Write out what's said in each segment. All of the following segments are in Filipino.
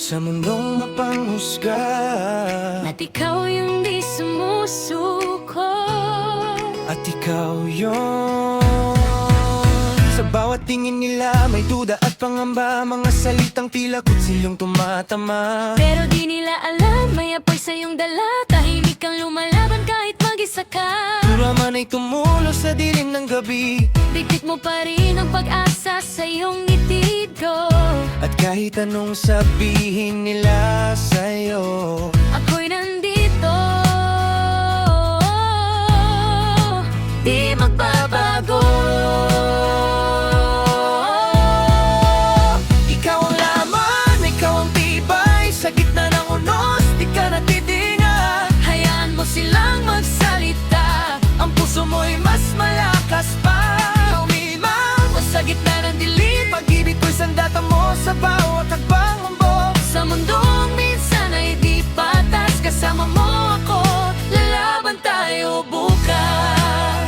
sa mundong mapanghusga, at ikaw yung di sumusuko, at ikaw yon. Sa bawat tingin nila may duda at pangamba, mga salitang tila kutsilong tumatama. pero di nila alam may apoy sa iyong dala. Tahimik kang lumalaban kahit mag-isa ka. Tura man ay tumulo sa dilim ng gabi, Dikit mo pa rin ang pag-asa sa iyong ngitid ko. at kahit anong sabihin nila sa'yo, Ako'y nandito, di magbabago. ikaw ang laman, ikaw ang tibay, sa gitna ng unos, di ka natitinga. Hayaan mo silang magsalita, Ang puso mo'y mas malakas pa. Umiimang sa gitna ng dilim, pag-ibig ko'y sandata mo sa bawat hakbang mundo. sa mundong minsan ay di patas. Kasama mo ako, lalaban tayo bukas.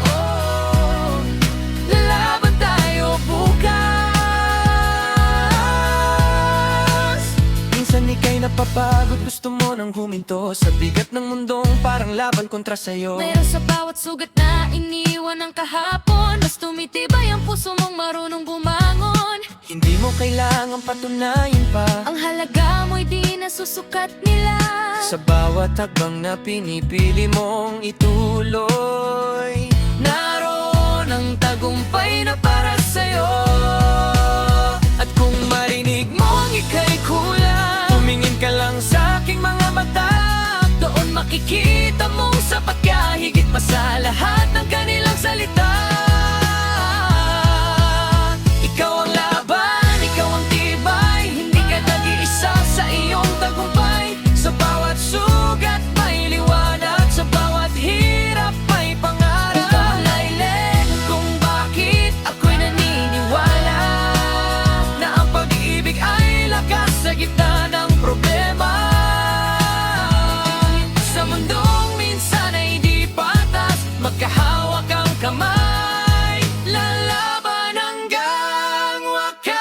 Oh, Lalaban tayo bukas. minsan ika'y napapagod, gusto mo nang huminto sa bigat ng mundong parang laban kontra sa'yo. Meron sa bawat sugat na iniwan ng kahapon, mas tumitibay ang puso mong marunong bumangon. Hindi mo kailangang patunayan pa, Ang halaga mo'y di nasusukat nila. sa bawat hakbang na pinipili mong ituloy. Naroon ang tagumpay na para sa'yo. At kung marinig mong ika'y kulang, tumingin ka lang sa aking mga mata. Doon makikita mong sapat ka, higit pa sa lahat ng kanilang salita. Ikaw ang laban, ikaw ang tibay, hindi ka nag-iisa sa iyong tagumpay. Sa bawat sugat may liwanag, sa bawat hirap may pangarap. Ikaw ang dahilan kung bakit ako'y naniniwala na ang pag-ibig ay lakas sa gitna ng problema. Sa mundong minsan ay di patas, magkahawak ang kamay, lalaban hanggang wakas.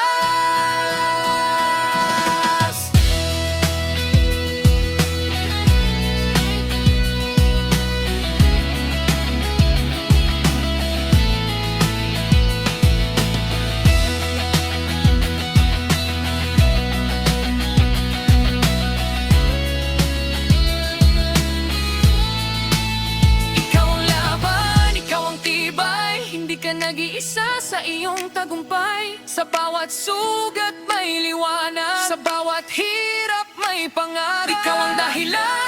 Ikaw ang laban, ikaw ang tibay, hindi ka nag-iisa sa iyong tagumpay. Sa bawat sugat may liwanag, sa bawat hirap may pangarap. Ikaw ang dahilan